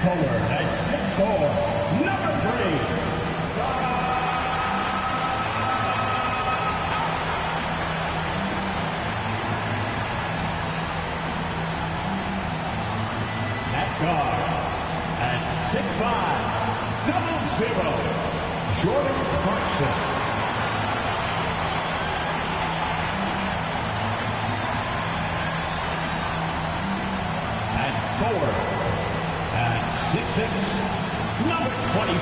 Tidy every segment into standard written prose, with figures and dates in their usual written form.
forward at 6'4", number 3. At guard at 6'5", 00, Jordan Clarkson. Forward at 6'6", number 25,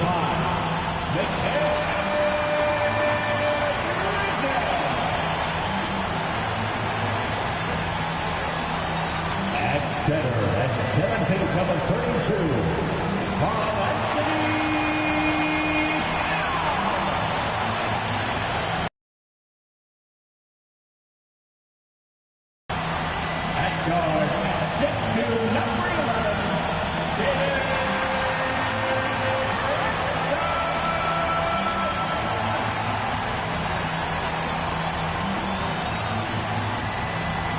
at center at 7 feet, number 32, Carl Anthony Towns. At guard at 6'2", number 11,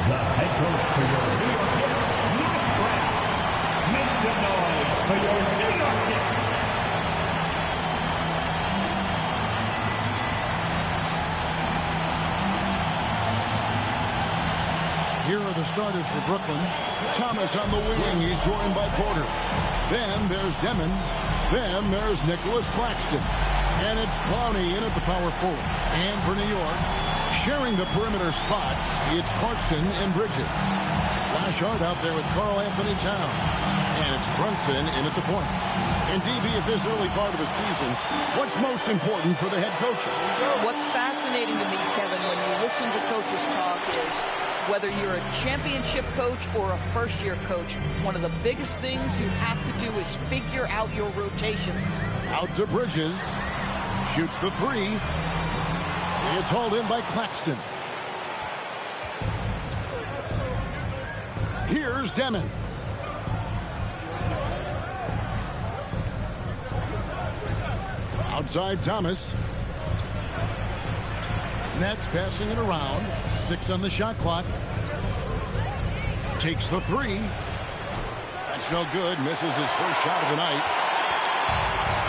the head coach for your New York Knicks, Mike Brown. Make some noise for your New York Knicks. Here are the starters for Brooklyn. Thomas on the wing. He's joined by Porter. Then there's Demon. Then there's Nicholas Claxton. And it's Clowney in at the power forward. And for New York, sharing the perimeter spots, it's Clarkson and Bridges. Lashard out there with Karl Anthony Towns. And it's Brunson in at the point. And DB, at this early part of the season, what's most important for the head coach? What's fascinating to me, Kevin, when you listen to coaches talk is whether you're a championship coach or a first-year coach, one of the biggest things you have to do is figure out your rotations. Out to Bridges. Shoots the three. It's hauled in by Claxton. Here's Demon. Outside Thomas. Nets passing it around. 6 on the shot clock. Takes the three. That's no good. Misses his first shot of the night.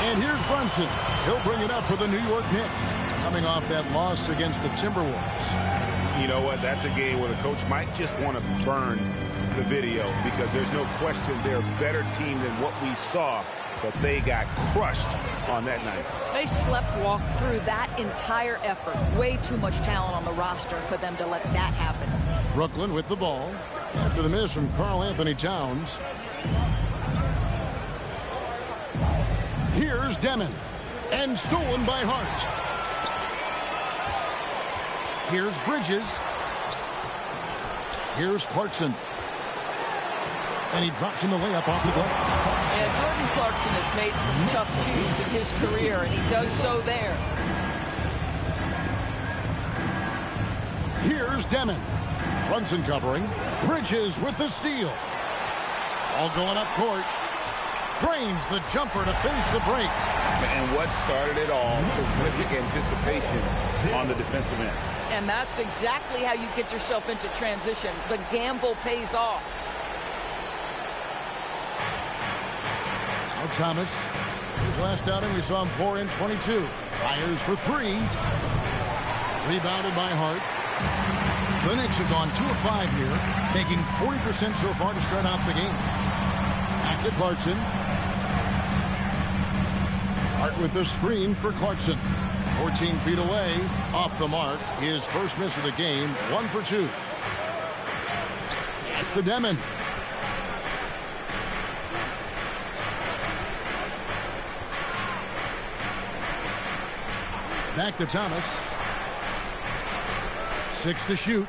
And here's Brunson. He'll bring it up for the New York Knicks, coming off that loss against the Timberwolves. You know what? That's a game where the coach might just want to burn the video because there's no question they're a better team than what we saw, but they got crushed on that night. They walked through that entire effort. Way too much talent on the roster for them to let that happen. Brooklyn with the ball after the miss from Karl Anthony Towns. Here's Demon, and stolen by Hart. Here's Bridges. Here's Clarkson. And he drops in the layup off the glass. Yeah, Jordan Clarkson has made some tough twos in his career, and he does so there. Here's Demon. Brunson covering. Bridges with the steal. All going up court. Drains the jumper to finish the break. And what started it all, terrific anticipation on the defensive end. And that's exactly how you get yourself into transition. The gamble pays off. Now Thomas. His last outing, we saw him pour in 22. Fires for three. Rebounded by Hart. The Knicks have gone 2 of 5 here, making 40% so far to start out the game. Back to Clarkson. Hart with the screen for Clarkson. 14 feet away, off the mark. His first miss of the game, 1 for 2. That's the Demon. Back to Thomas. 6 to shoot.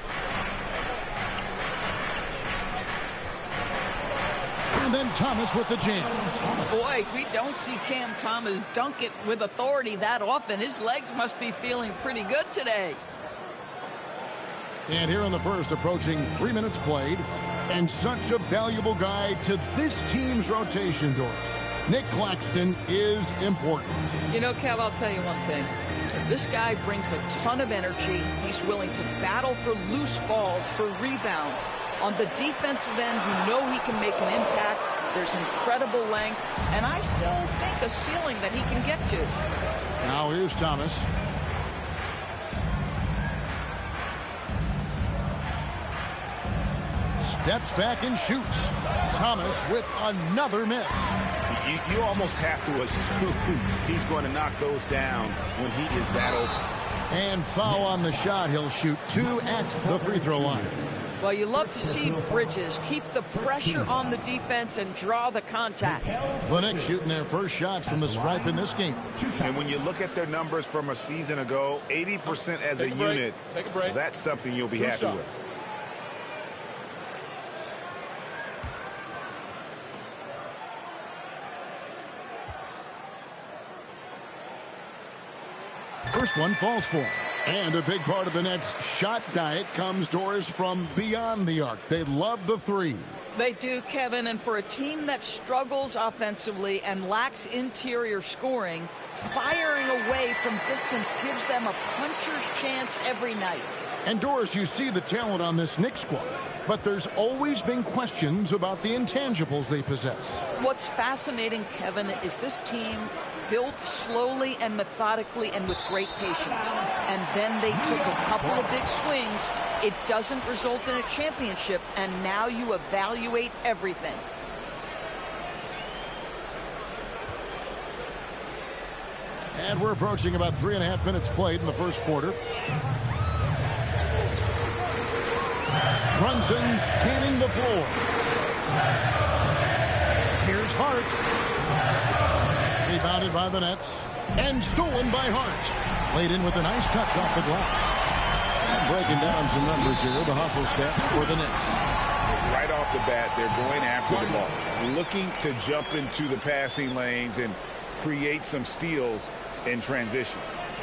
And then Thomas with the jam. Boy, we don't see Cam Thomas dunk it with authority that often. His legs must be feeling pretty good today. And here in the first, approaching 3 minutes played. And such a valuable guy to this team's rotation, Doris. Nick Claxton is important. You know, Kev, I'll tell you one thing. This guy brings a ton of energy. He's willing to battle for loose balls, for rebounds. On the defensive end, you know he can make an impact. There's incredible length, and I still think a ceiling that he can get to. Now here's Thomas. Steps back and shoots. Thomas with another miss. You almost have to assume he's going to knock those down when he is that open. And foul on the shot. He'll shoot 2 at the free throw line. Well, you love to see Bridges keep the pressure on the defense and draw the contact. The Knicks shooting their first shots from the stripe in this game. And when you look at their numbers from a season ago, 80% as a unit, that's something you'll be happy with. First one falls for him. And a big part of the Nets' shot diet comes, Doris, from beyond the arc. They love the three. They do, Kevin, and for a team that struggles offensively and lacks interior scoring, firing away from distance gives them a puncher's chance every night. And Doris, you see the talent on this Knicks squad, but there's always been questions about the intangibles they possess. What's fascinating, Kevin, is this team built slowly and methodically and with great patience. And then they took a couple of big swings. It doesn't result in a championship, and now you evaluate everything. And we're approaching about 3.5 minutes played in the first quarter. Brunson scanning the floor. Here's Hart. Rebounded by the Nets. And stolen by Hart. Laid in with a nice touch off the glass. Breaking down some numbers here. The hustle steps for the Knicks. Right off the bat, they're going after the ball. Looking to jump into the passing lanes and create some steals in transition.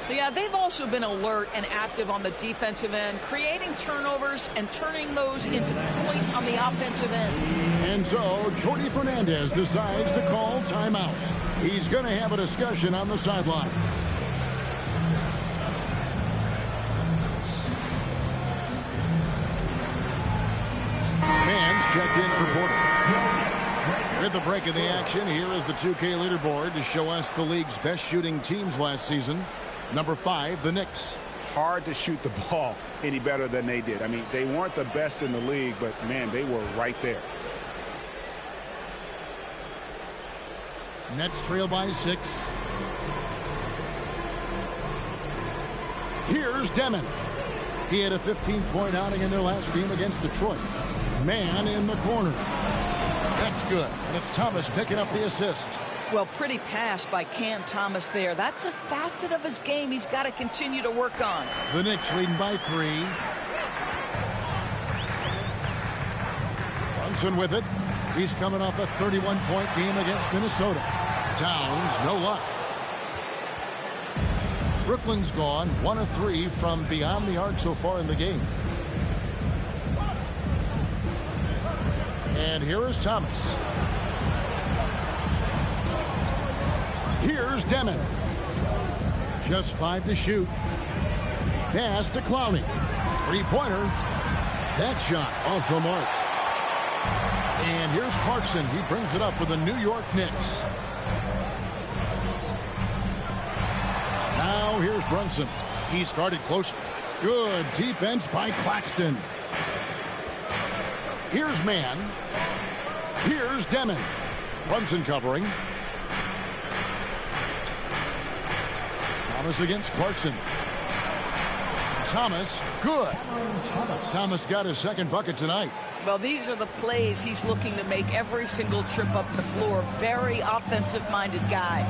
Yeah, they've also been alert and active on the defensive end, creating turnovers and turning those into points on the offensive end. And so, Jordy Fernandez decides to call timeout. He's going to have a discussion on the sideline. Man's checked in for Porter. With the break of the action, here is the 2K leaderboard to show us the league's best shooting teams last season. Number 5, the Knicks. Hard to shoot the ball any better than they did. I mean, they weren't the best in the league, but, man, they were right there. Nets trail by 6. Here's Demon. He had a 15-point outing in their last game against Detroit. Man in the corner. That's good. And it's Thomas picking up the assist. Well, pretty pass by Cam Thomas there. That's a facet of his game he's got to continue to work on. The Knicks leading by 3. Brunson with it. He's coming off a 31-point game against Minnesota. Towns, no luck. Brooklyn's gone 1 of 3 from beyond the arc so far in the game. And here is Thomas. Here's Demon. Just 5 to shoot. Pass to Clowney. 3-pointer. That shot off the mark. And here's Clarkson. He brings it up for the New York Knicks. Now here's Brunson. He's guarded closely. Good defense by Claxton. Here's Mann. Here's Demon. Brunson covering. Thomas against Clarkson. Thomas, good. Thomas got his second bucket tonight. Well, these are the plays he's looking to make every single trip up the floor. Very offensive-minded guy.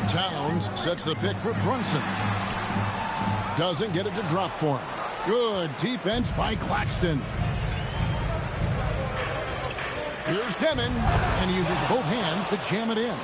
Towns sets the pick for Brunson. Doesn't get it to drop for him. Good defense by Claxton. Here's Demon, and he uses both hands to jam it in.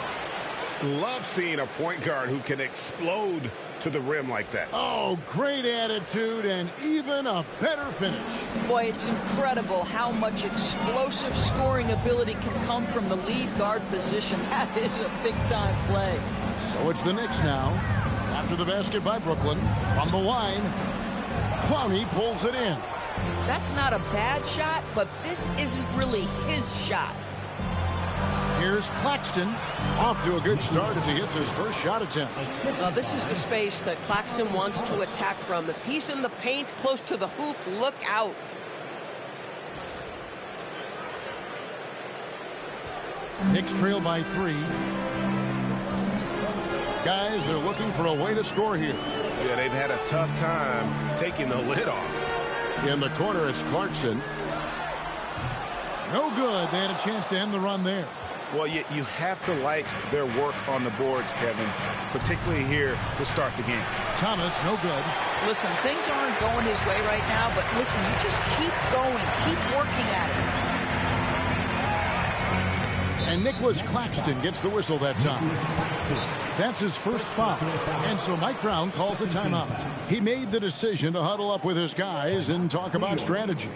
Love seeing a point guard who can explode to the rim like that. Oh, great attitude and even a better finish. Boy, it's incredible how much explosive scoring ability can come from the lead guard position. That is a big-time play. So it's the Knicks now. After the basket by Brooklyn. From the line, Clowney pulls it in. That's not a bad shot, but this isn't really his shot. Here's Claxton. Off to a good start as he hits his first shot attempt. This is the space that Claxton wants to attack from. If he's in the paint close to the hoop, look out. Knicks trail by 3. Guys, they're looking for a way to score here. Yeah, they've had a tough time taking the lid off. In the corner, it's Clarkson. No good. They had a chance to end the run there. Well, you have to like their work on the boards, Kevin, particularly here to start the game. Thomas, no good. Listen, things aren't going his way right now, but listen, you just keep going, keep working at it. And Nicholas Claxton gets the whistle that time. That's his first foul. And so Mike Brown calls a timeout. He made the decision to huddle up with his guys and talk about strategy.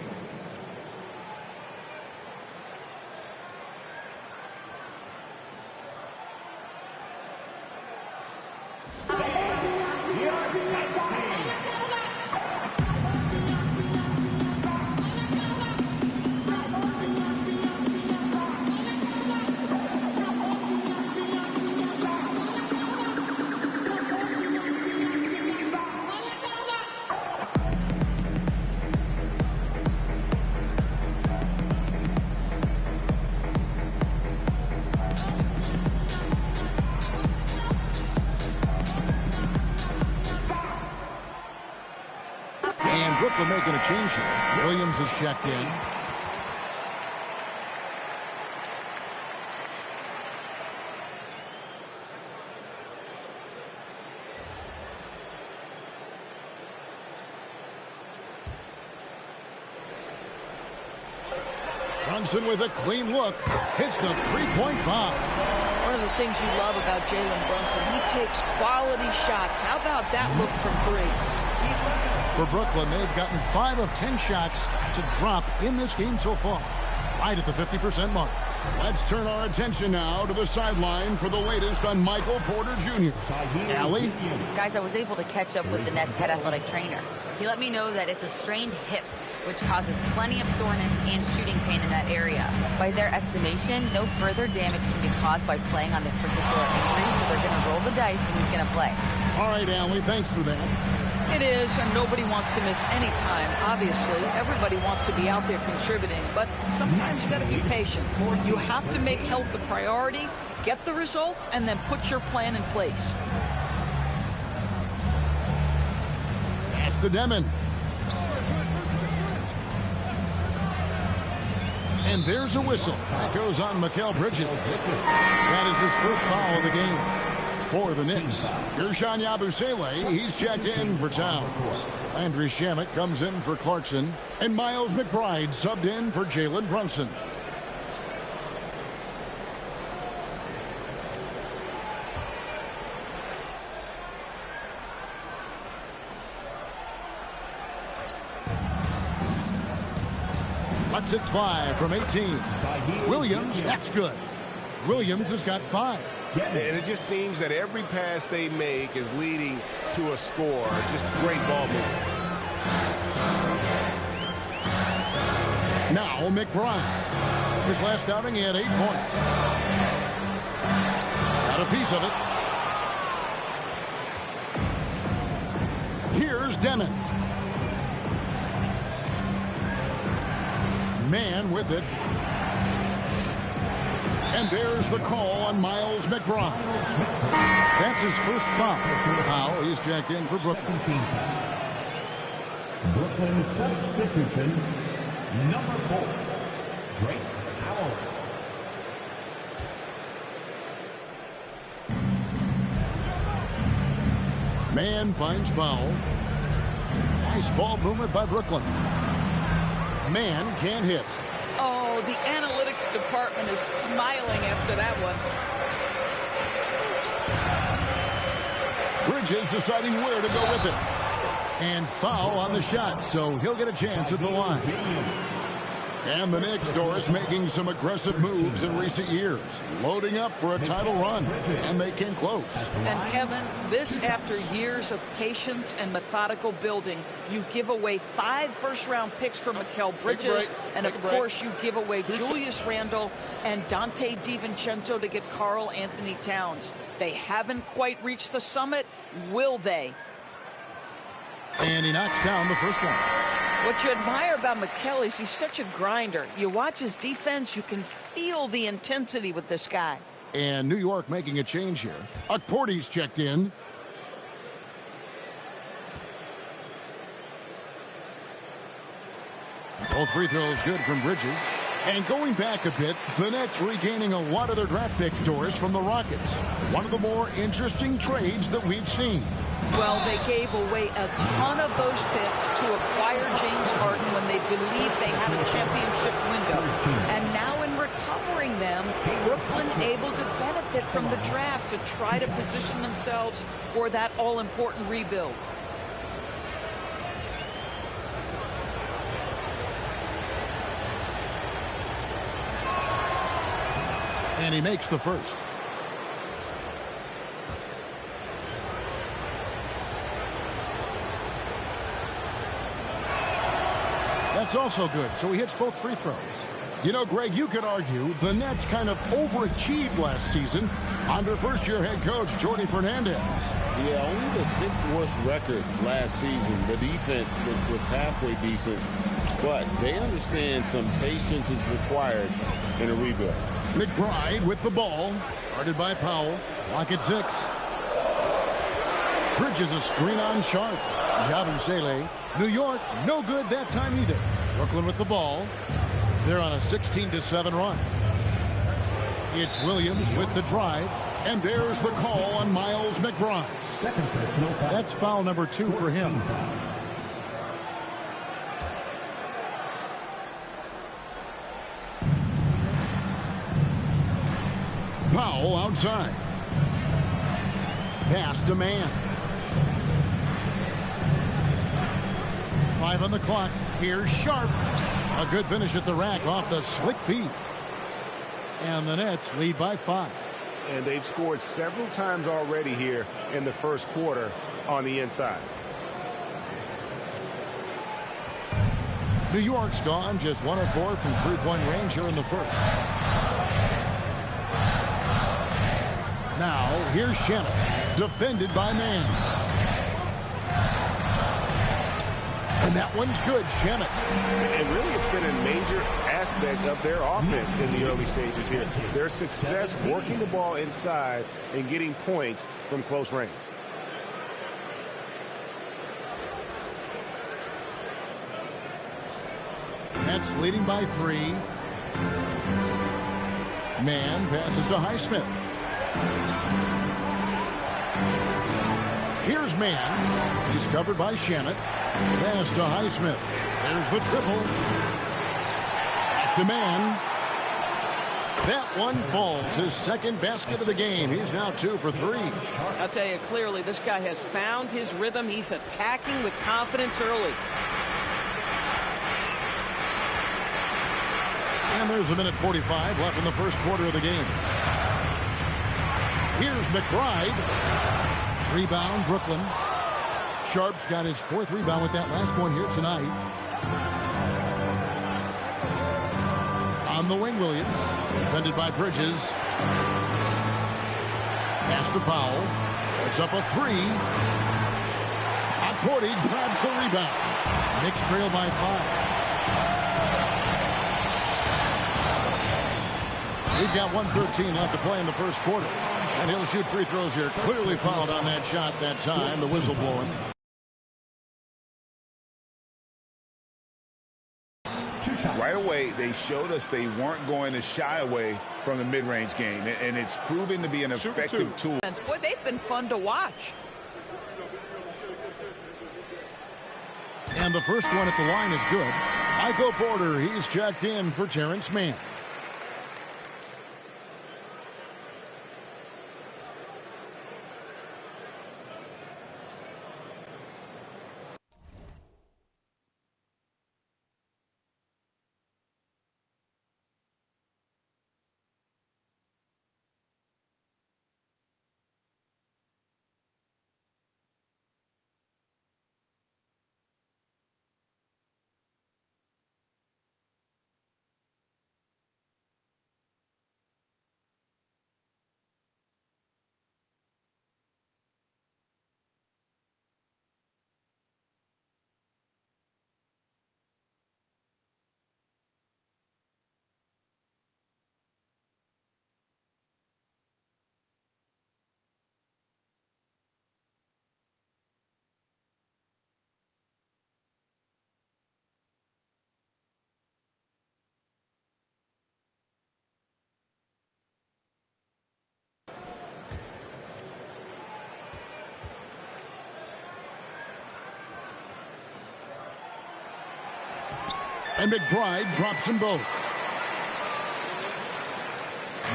Brooklyn making a change here. Williams has checked in. Brunson with a clean look. Hits the three-point bomb. One of the things you love about Jalen Brunson, he takes quality shots. How about that look from 3? For Brooklyn, they've gotten 5 of 10 shots to drop in this game so far, right at the 50% mark. Let's turn our attention now to the sideline for the latest on Michael Porter Jr. Allie? Guys, I was able to catch up with the Nets head athletic trainer. He let me know that it's a strained hip, which causes plenty of soreness and shooting pain in that area. By their estimation, no further damage can be caused by playing on this particular injury, so they're going to roll the dice and he's going to play. All right, Allie, thanks for that. It is, and nobody wants to miss any time. Obviously, everybody wants to be out there contributing, but sometimes you got to be patient. You have to make health a priority, get the results, and then put your plan in place. Pass to Demon. And there's a whistle. That goes on Mikal Bridges. That is his first foul of the game for the Knicks. Gershon Yabusele, he's checked in for Towns. Landry Shamet comes in for Clarkson. And Miles McBride subbed in for Jalen Brunson. Lets it fly from 18. Williams, that's good. Williams has got 5. And it just seems that every pass they make is leading to a score. Just great ball movement. Now McBride. His last outing, he had 8 points. Got a piece of it. Here's Demon. Man with it. And there's the call on Miles McBride. That's his first foul. Now he's checked in for Brooklyn. Brooklyn substitution, number 4, Drake Powell. Man finds Powell. Nice ball movement by Brooklyn. Man can't hit. Oh, the analytics department is smiling after that one. Bridges deciding where to go with it. And foul on the shot, so he'll get a chance at the line. And the Knicks, Doris, making some aggressive moves in recent years, loading up for a title run, and they came close. And Kevin, this after years of patience and methodical building. You give away 5 first-round picks for Mikal Bridges, and of course you give away Julius Randle and Dante DiVincenzo to get Karl Anthony Towns. They haven't quite reached the summit, will they? And he knocks down the first one. What you admire about Mikal is he's such a grinder. You watch his defense, you can feel the intensity with this guy. And New York making a change here. Porty's checked in. Both free throws good from Bridges. And going back a bit, the Nets regaining a lot of their draft picks, Doris, from the Rockets. One of the more interesting trades that we've seen. Well, they gave away a ton of those picks to acquire James Harden when they believed they had a championship window. And now in recovering them, Brooklyn able to benefit from the draft to try to position themselves for that all-important rebuild. And he makes the first. That's also good, so he hits both free throws. You know, Greg, you could argue the Nets kind of overachieved last season under first-year head coach Jordi Fernandez. Yeah, only the 6th worst record last season. The defense was halfway decent, but they understand some patience is required in a rebuild. McBride with the ball, guarded by Powell. Lock at 6. Bridges a screen on Sharp. Yabusele. New York, no good that time either. Brooklyn with the ball. They're on a 16-7 run. It's Williams with the drive. And there's the call on Miles McBride. That's foul number 2 for him. Powell outside. Pass to man. 5 on the clock. Here's Sharp. A good finish at the rack off the slick feed. And the Nets lead by 5. And they've scored several times already here in the first quarter on the inside. New York's gone just 1 of 4 from three-point range here in the first. Now, here's Shamet, defended by Man. And that one's good, Shamet. And really, it's been a major aspect of their offense in the early stages here. Their success working the ball inside and getting points from close range. Nets leading by 3. Man passes to Highsmith. Here's Man. He's covered by Shamet. Pass to Highsmith. There's the triple. Back to Man. That one falls. His second basket of the game. He's now 2 for 3. I'll tell you clearly, this guy has found his rhythm. He's attacking with confidence early. And there's a minute 45 left in the first quarter of the game. Here's McBride. Rebound, Brooklyn. Sharp's got his 4th rebound with that last one here tonight. On the wing, Williams. Defended by Bridges. Pass to Powell. It's up a 3. Porty grabs the rebound. Knicks trail by 5. We've got 1:13 left to play in the first quarter. And he'll shoot free throws here. Clearly fouled on that shot that time. The whistle blowing. Right away, they showed us they weren't going to shy away from the mid-range game. And it's proving to be an effective tool. Boy, they've been fun to watch. And the first one at the line is good. Michael Porter, he's checked in for Terrence Mann. And McBride drops them both.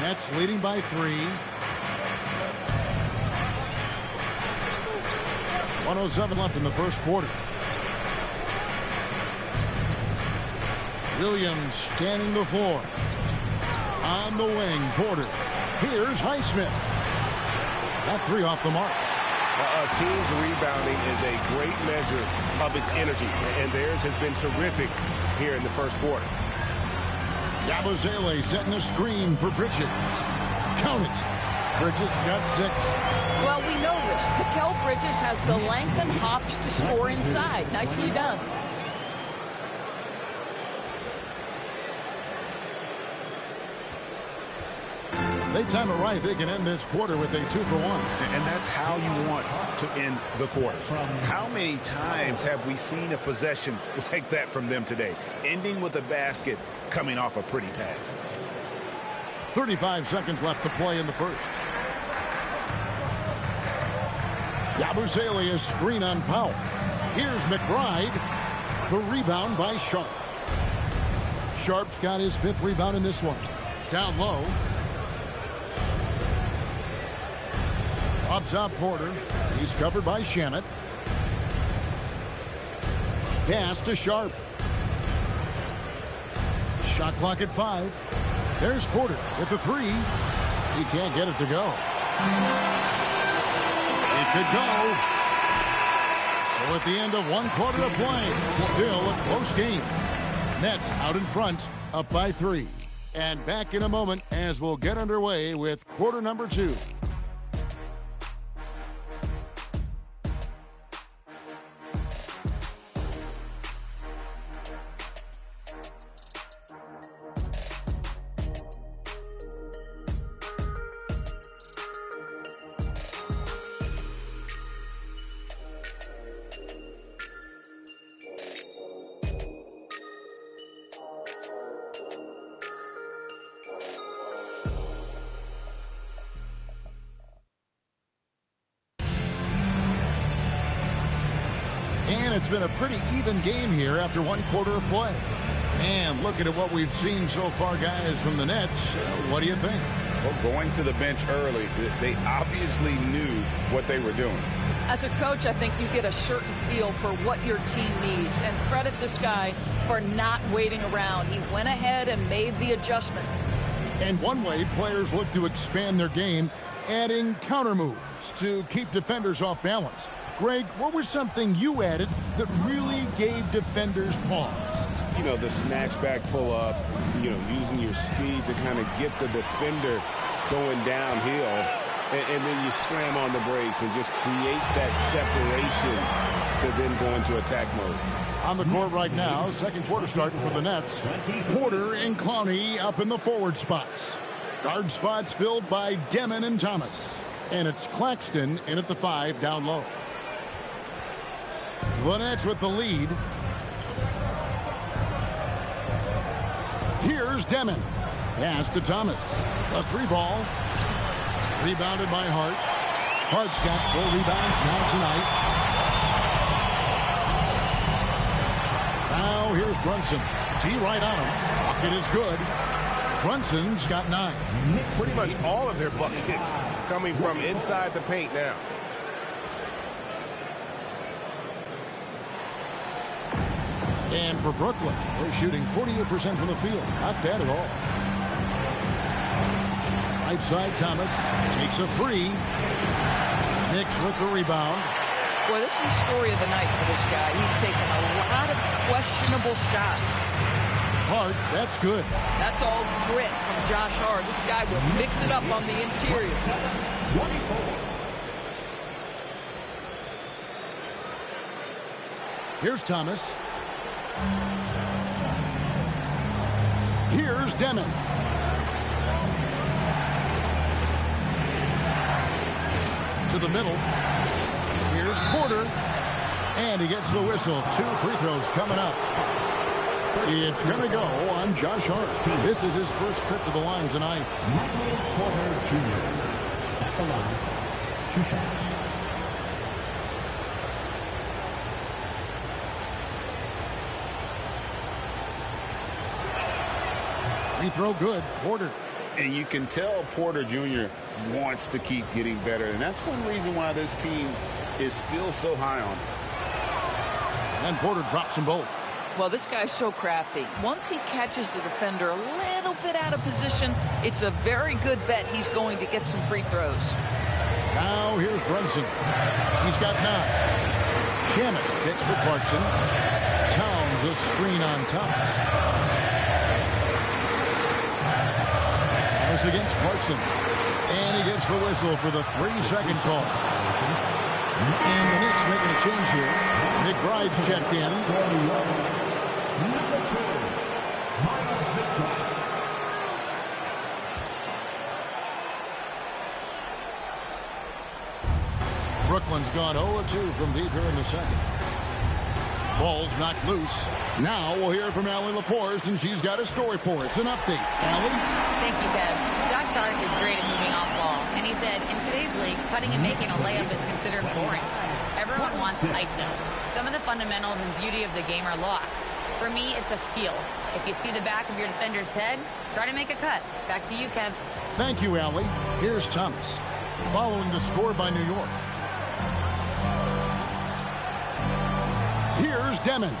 Nets leading by 3. 1:07 left in the first quarter. Williams scanning the floor. On the wing, Porter. Here's Highsmith. That 3 off the mark. A team's rebounding is a great measure of its energy, and theirs has been terrific here in the first quarter. Yabusele setting a screen for Bridges. Count it. Bridges got 6. Well, we know this. Mikal Bridges has the length and hops to score inside. Nicely done. They time it right. They can end this quarter with a 2-for-1. And that's how you want to end the quarter. How many times have we seen a possession like that from them today? Ending with a basket, coming off a pretty pass. 35 seconds left to play in the first. Yabusele is screen on Powell. Here's McBride. The rebound by Sharp. Sharp's got his 5th rebound in this one. Down low. Up top, Porter. He's covered by Shamet. Pass to Sharp. Shot clock at 5. There's Porter with the 3. He can't get it to go. It could go. So at the end of 1 quarter of play, still a close game. Nets out in front, up by 3. And back in a moment as we'll get underway with quarter number 2. And it's been a pretty even game here after 1 quarter of play. And looking at what we've seen so far, guys, from the Nets, what do you think? Well, going to the bench early, they obviously knew what they were doing. As a coach, I think you get a certain feel for what your team needs. And credit this guy for not waiting around. He went ahead and made the adjustment. And one way players look to expand their game, adding counter moves to keep defenders off balance. Greg, what was something you added that really gave defenders pause? You know, the snatch back pull up, using your speed to kind of get the defender going downhill. And then you slam on the brakes and just create that separation to then go into attack mode. On the court right now, second quarter starting for the Nets. Porter and Clowney up in the forward spots. Guard spots filled by Demon and Thomas. And it's Claxton in at the 5 down low. The Nets with the lead. Here's Demon. Pass to Thomas. The 3 ball. Rebounded by Hart. Hart's got 4 rebounds now tonight. Now here's Brunson. T right on him. Bucket is good. Brunson's got 9. Pretty much all of their buckets coming from inside the paint now. And for Brooklyn, they're shooting 48% from the field. Not bad at all. Right side, Thomas takes a 3. Knicks with the rebound. Boy, this is the story of the night for this guy. He's taken a lot of questionable shots. Hart, that's good. That's all grit from Josh Hart. This guy will mix it up on the interior. Here's Thomas. Here's Demon. To the middle. Here's Porter. And he gets the whistle. 2 free throws coming up. It's going to go on Josh Hart. This is his first trip to the line tonight. Michael Porter Jr. at the line. 2 shots. Free throw good. Porter. And you can tell Porter Jr. wants to keep getting better. And that's one reason why this team is still so high on him. And Porter drops them both. Well, this guy's so crafty. Once he catches the defender a little bit out of position, it's a very good bet he's going to get some free throws. Now here's Brunson. He's got 9. Shamet gets to Clarkson. Towns a screen on Thomas. Thomas against Clarkson. And he gets the whistle for the 3-second call. And the Knicks making a change here. McBride's checked in. Brooklyn's gone 0-2 from deep here in the second. Ball's knocked loose. Now we'll hear from Allie LaForce, and she's got a story for us. An update. Allie? Thank you, Kev. Josh Hart is great at moving off ball, and he said, in today's league, cutting and making a layup is considered boring. Everyone wants ISO. Some of the fundamentals and beauty of the game are lost. For me, it's a feel. If you see the back of your defender's head, try to make a cut. Back to you, Kev. Thank you, Allie. Here's Thomas. Following the score by New York. Here's Demon.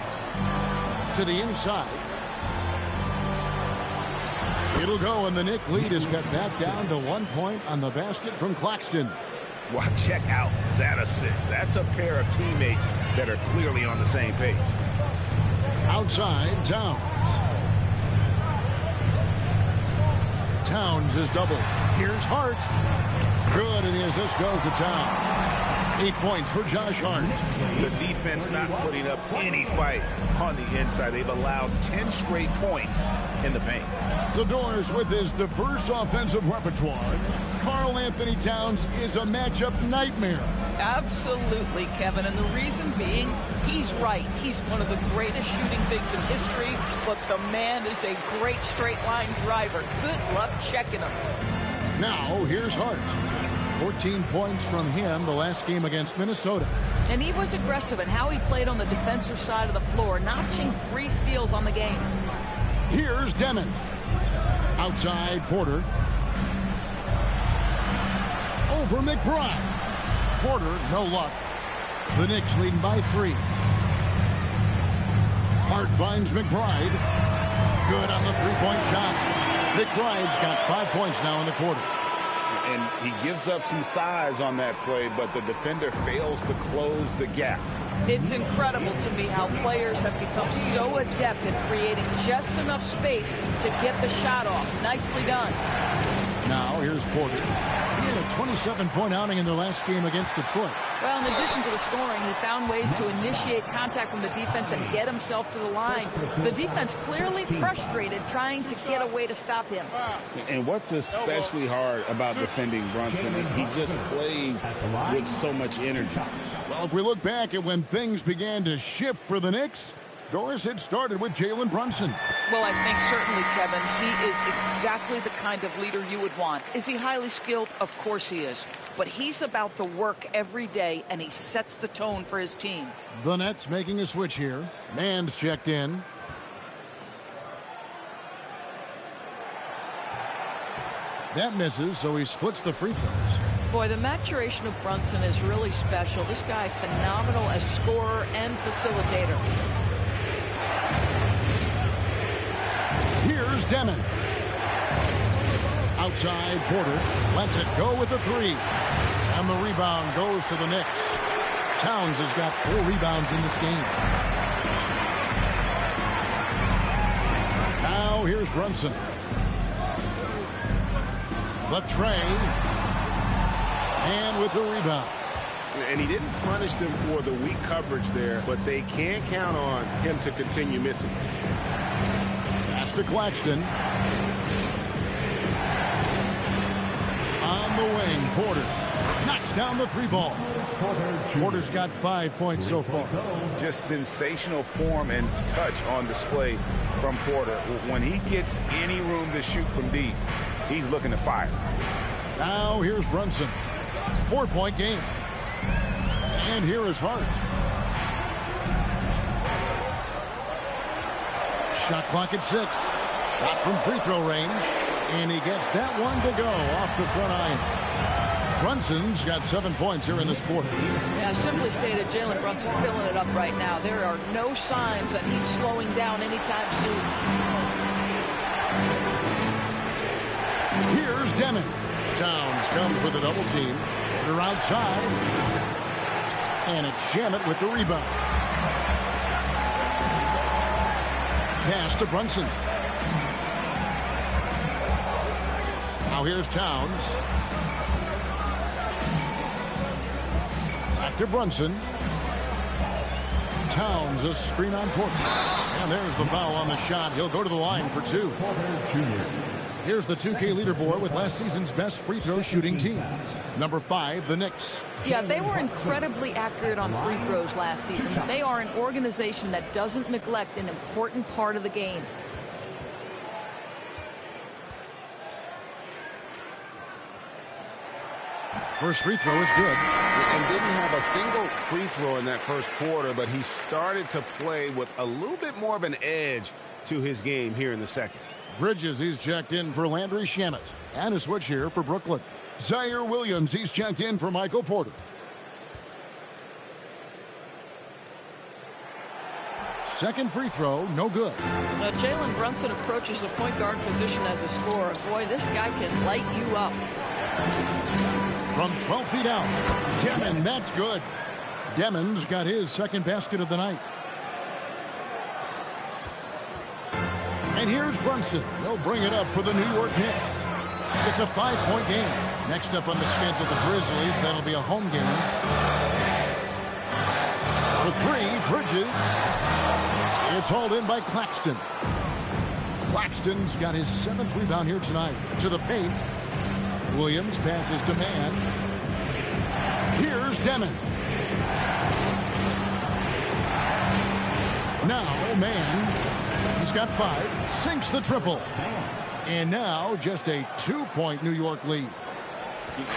To the inside. It'll go, and the Knicks lead is cut back down to 1 point on the basket from Claxton. Well, check out that assist. That's a pair of teammates that are clearly on the same page. Outside, Towns. Towns is doubled. Here's Hart. Good, and the assist goes to Towns. 8 points for Josh Hart. The defense not putting up any fight on the inside. They've allowed 10 straight points in the paint. The Doors with his diverse offensive repertoire. Karl Anthony Towns is a matchup nightmare. Absolutely, Kevin, and the reason being, he's right. He's one of the greatest shooting bigs in history, but the man is a great straight-line driver. Good luck checking him. Now, here's Hart. 14 points from him the last game against Minnesota. And he was aggressive in how he played on the defensive side of the floor, notching 3 steals on the game. Here's Demon. Outside, Porter. Over McBride. Porter, no luck. The Knicks leading by 3. Hart finds McBride. Good on the 3-point shot. McBride's got 5 points now in the quarter. And he gives up some size on that play, but the defender fails to close the gap. It's incredible to me how players have become so adept at creating just enough space to get the shot off. Nicely done. Now, here's Porter. He had a 27-point outing in their last game against Detroit. Well, in addition to the scoring, he found ways to initiate contact from the defense and get himself to the line. The defense clearly frustrated trying to get a way to stop him. And what's especially hard about defending Brunson, he just plays with so much energy. Well, if we look back at when things began to shift for the Knicks, Doris had started with Jalen Brunson. Well, I think certainly, Kevin, he is exactly the kind of leader you would want. Is he highly skilled? Of course he is. But he's about the work every day, and he sets the tone for his team. The Nets making a switch here. Mann's checked in. That misses, so he splits the free throws. Boy, the maturation of Brunson is really special. This guy, phenomenal as scorer and facilitator. Here's Demon. Outside, Porter lets it go with the 3. And the rebound goes to the Knicks. Towns has got 4 rebounds in this game. Now here's Brunson. The tray. And with the rebound. And he didn't punish them for the weak coverage there, but they can't count on him to continue missing. Pass to Claxton. On the wing, Porter knocks down the 3 ball. Porter's got 5 points so far. Just sensational form and touch on display from Porter. When he gets any room to shoot from deep, he's looking to fire. Now here's Brunson. 4-point game. And here is Hart. Shot clock at 6. Shot from free throw range. And he gets that one to go off the front iron. Brunson's got 7 points here in this quarter. Yeah, simply stated, Jalen Brunson filling it up right now. There are no signs that he's slowing down anytime soon. Here's Demon. Towns comes with a double team. They're outside. And it's Shamet with the rebound. Pass to Brunson. Now here's Towns. Back to Brunson. Towns, a screen on Porter. And there's the foul on the shot. He'll go to the line for two. Here's the 2K leaderboard with last season's best free throw shooting teams. Number 5, the Knicks. Yeah, they were incredibly accurate on free throws last season. They are an organization that doesn't neglect an important part of the game. First free throw is good. And didn't have a single free throw in that first quarter, but he started to play with a little bit more of an edge to his game here in the second. Bridges, he's checked in for Landry Shamet. And a switch here for Brooklyn. Zaire Williams, he's checked in for Michael Porter. Second free throw, no good. Now, Jalen Brunson approaches the point guard position as a scorer. Boy, this guy can light you up. From 12 feet out, Demon, that's good. Demon's got his second basket of the night. And here's Brunson. He'll bring it up for the New York Knicks. It's a 5-point game. Next up on the schedule, the Grizzlies. That'll be a home game. For 3, Bridges. It's hauled in by Claxton. Claxton's got his 7th rebound here tonight. To the paint. Williams passes to Man. Here's Demon. Now, Man. He's got 5. Sinks the triple. And now just a 2-point New York lead.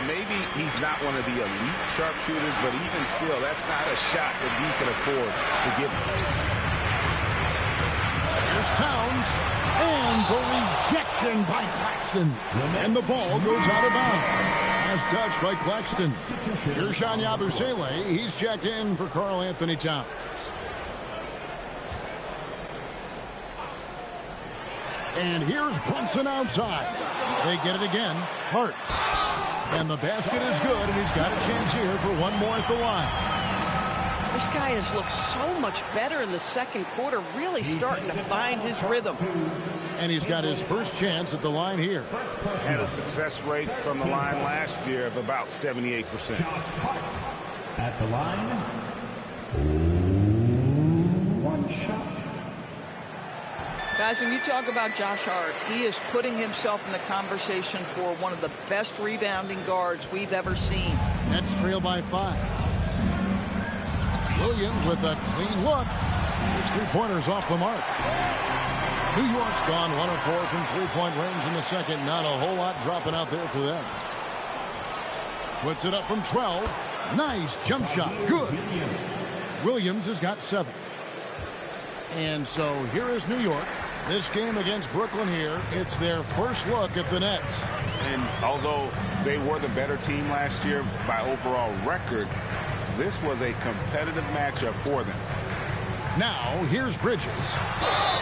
Maybe he's not one of the elite sharpshooters, but even still, that's not a shot that he can afford to give him. Here's Towns. And the rejection by Claxton. And the ball goes out of bounds. As touched by Claxton. Here's Jean Yabusele. He's checked in for Karl Anthony Towns. And here's Brunson outside. They get it again. Hart. And the basket is good, and he's got a chance here for one more at the line. This guy has looked so much better in the second quarter, really starting to find his rhythm. And he's got his first chance at the line here. Had a success rate from the line last year of about 78%. At the line, 1 shot. Guys, when you talk about Josh Hart, he is putting himself in the conversation for one of the best rebounding guards we've ever seen. Nets trail by 5. Williams with a clean look. His three-pointers off the mark. New York's gone 1 of 4 from three-point range in the second. Not a whole lot dropping out there for them. Puts it up from 12. Nice jump shot. Good. Williams has got 7. And so here is New York. This game against Brooklyn here, it's their first look at the Nets. And although they were the better team last year by overall record, this was a competitive matchup for them. Now, here's Bridges.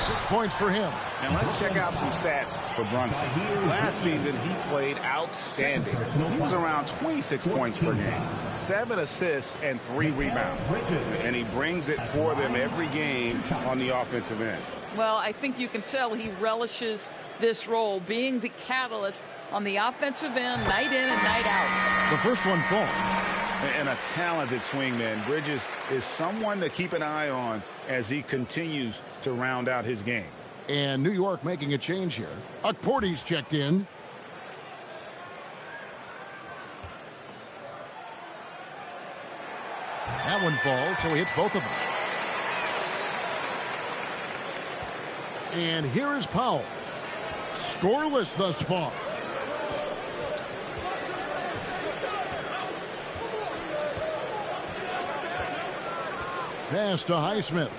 6 points for him. And let's check out some stats for Brunson. Last season, he played outstanding. He was around 26 points per game, 7 assists, and 3 rebounds. And he brings it for them every game on the offensive end. Well, I think you can tell he relishes this role, being the catalyst on the offensive end, night in and night out. The first one falls. And a talented swingman. Bridges is someone to keep an eye on as he continues to round out his game. And New York making a change here. Porty's checked in. That one falls, so he hits both of them. And here is Powell. Scoreless thus far. Pass to Highsmith.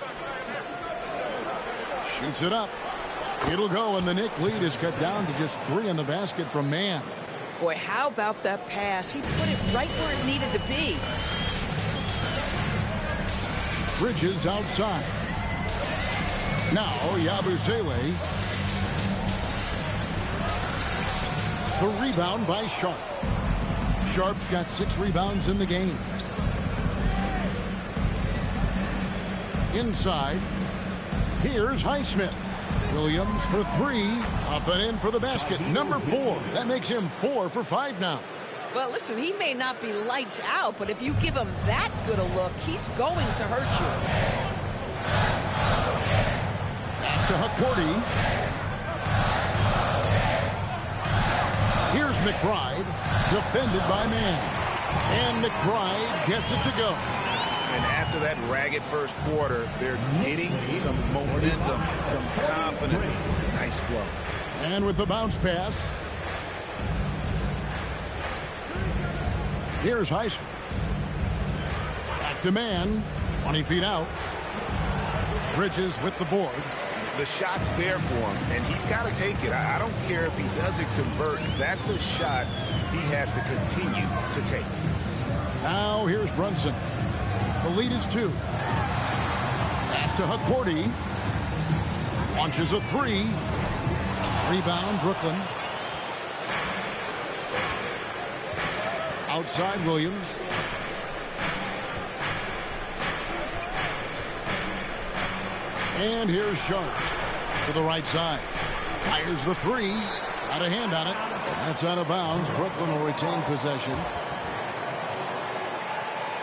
Shoots it up. It'll go, and the Knicks lead is cut down to just 3 in the basket from Mann. Boy, how about that pass? He put it right where it needed to be. Bridges outside. Now Yabusele. The rebound by Sharp. Sharp's got 6 rebounds in the game. Inside. Here's Highsmith. Williams for 3. Up and in for the basket. Number 4. That makes him 4 for 5 now. Well, listen, he may not be lights out, but if you give him that good a look, he's going to hurt you. Pass to Huckworthy. Here's McBride. Defended by Mann. And McBride gets it to go. And after that ragged first quarter, they're getting some momentum, some confidence. Nice flow. And with the bounce pass. Here's Highsmith. Back to Mann. 20 feet out. Bridges with the board. The shot's there for him, and he's got to take it. I don't care if he doesn't convert. That's a shot he has to continue to take. Now here's Brunson. The lead is 2. Pass to Huckworthy. Launches a 3. Rebound, Brooklyn. Outside, Williams. And here's Sharp to the right side. Fires the 3. Got a hand on it. That's out of bounds. Brooklyn will retain possession.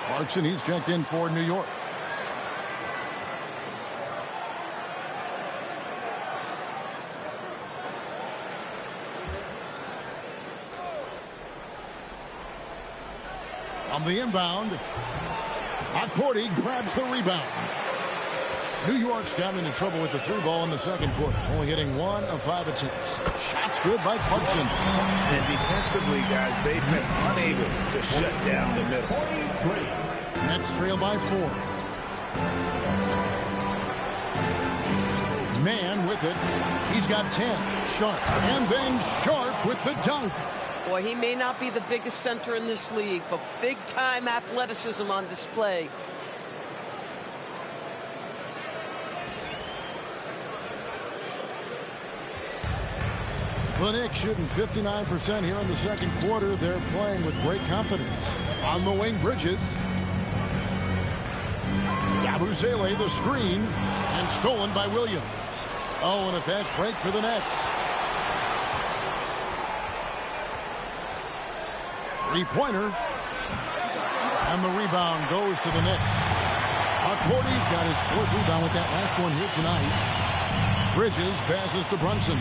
Clarkson, he's checked in for New York. On the inbound, Huckworthy grabs the rebound. New York's gotten into trouble with the 3 ball in the second quarter, only hitting 1 of 5 attempts. Shots good by Clarkson. And defensively, guys, they've been unable to shut down the middle. Nets trail by 4. Mann with it. He's got 10. Sharp. And then Sharp with the dunk. Boy, he may not be the biggest center in this league, but big-time athleticism on display. The Knicks shooting 59% here in the second quarter. They're playing with great confidence. On the wing, Bridges. Yabusele the screen, and stolen by Williams. Oh, and a fast break for the Nets. 3-pointer. And the rebound goes to the Knicks. Huckworthy's got his 4th rebound with that last one here tonight. Bridges passes to Brunson.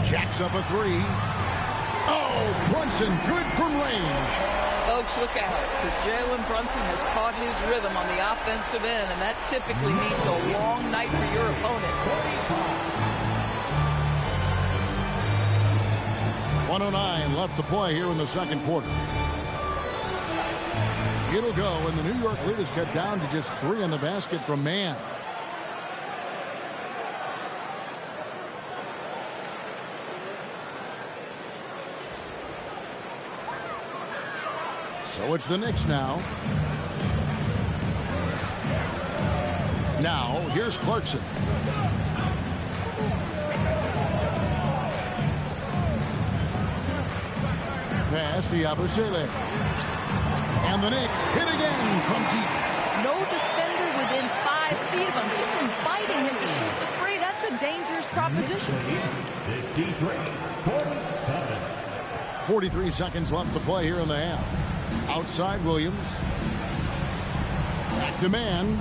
Jacks up a 3. Oh, Brunson good from range. Folks, look out, because Jalen Brunson has caught his rhythm on the offensive end, and that typically means a long night for your opponent. 1:09 left to play here in the second quarter. It'll go, and the New York lead is cut down to just 3 in the basket from Mann. So it's the Knicks now. Now, here's Clarkson. Pass to Yabusele. And the Knicks hit again from deep. No defender within 5 feet of him, just inviting him to shoot the 3. That's a dangerous proposition. 53-47. 43 seconds left to play here in the half. Outside, Williams. Back to Mann.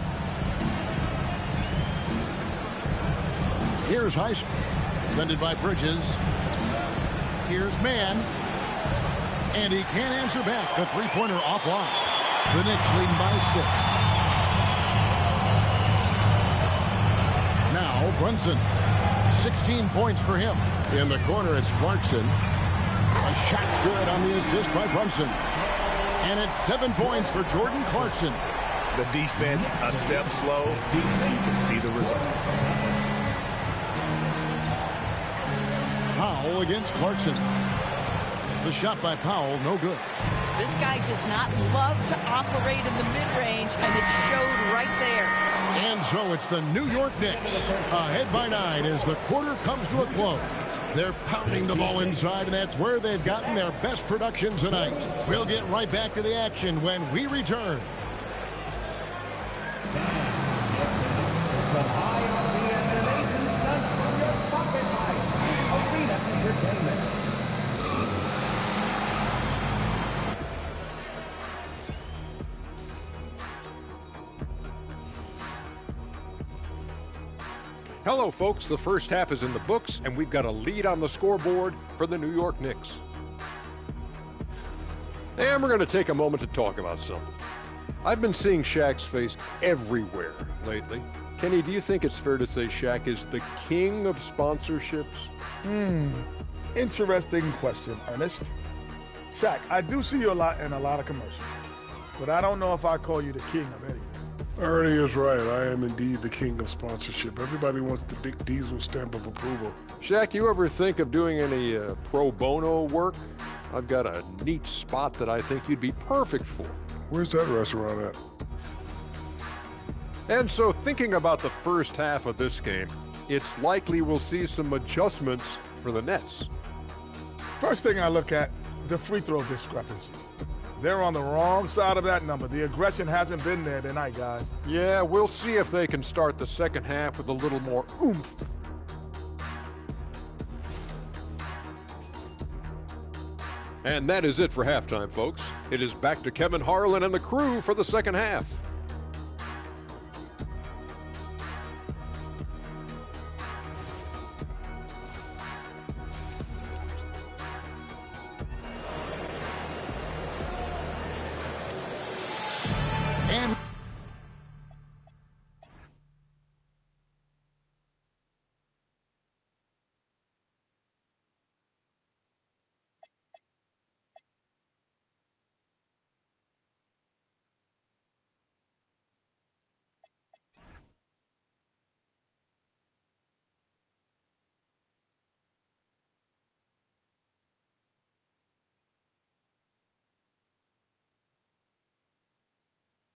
Here's Highsmith. Defended by Bridges. Here's Mann. And he can't answer back. The 3-pointer offline. The Knicks leading by 6. Now Brunson. 16 points for him. In the corner, it's Clarkson. A shot's good on the assist by Brunson. And it's 7 points for Jordan Clarkson. The defense a step slow. You can see the results. Powell against Clarkson. The shot by Powell, no good. This guy does not love to operate in the mid-range, and it showed right there. And so it's the New York Knicks ahead by 9 as the quarter comes to a close. They're pounding the ball inside, and that's where they've gotten their best production tonight. We'll get right back to the action when we return. From high on the animation stunts from your pocket light. Arena Entertainment. Hello, folks. The first half is in the books, and we've got a lead on the scoreboard for the New York Knicks. And we're going to take a moment to talk about something. I've been seeing Shaq's face everywhere lately. Kenny, do you think it's fair to say Shaq is the king of sponsorships? Interesting question, Ernest. Shaq, I do see you in a lot of commercials, but I don't know if I call you the king of anything. Ernie is right. I am indeed the king of sponsorship. Everybody wants the big Diesel stamp of approval. Shaq, you ever think of doing any pro bono work? I've got a neat spot that I think you'd be perfect for. Where's that restaurant at? And so thinking about the first half of this game, it's likely we'll see some adjustments for the Nets. First thing I look at, the free throw discrepancy. They're on the wrong side of that number. The aggression hasn't been there tonight, guys. Yeah, we'll see if they can start the second half with a little more oomph. And that is it for halftime, folks. It is back to Kevin Harlan and the crew for the second half.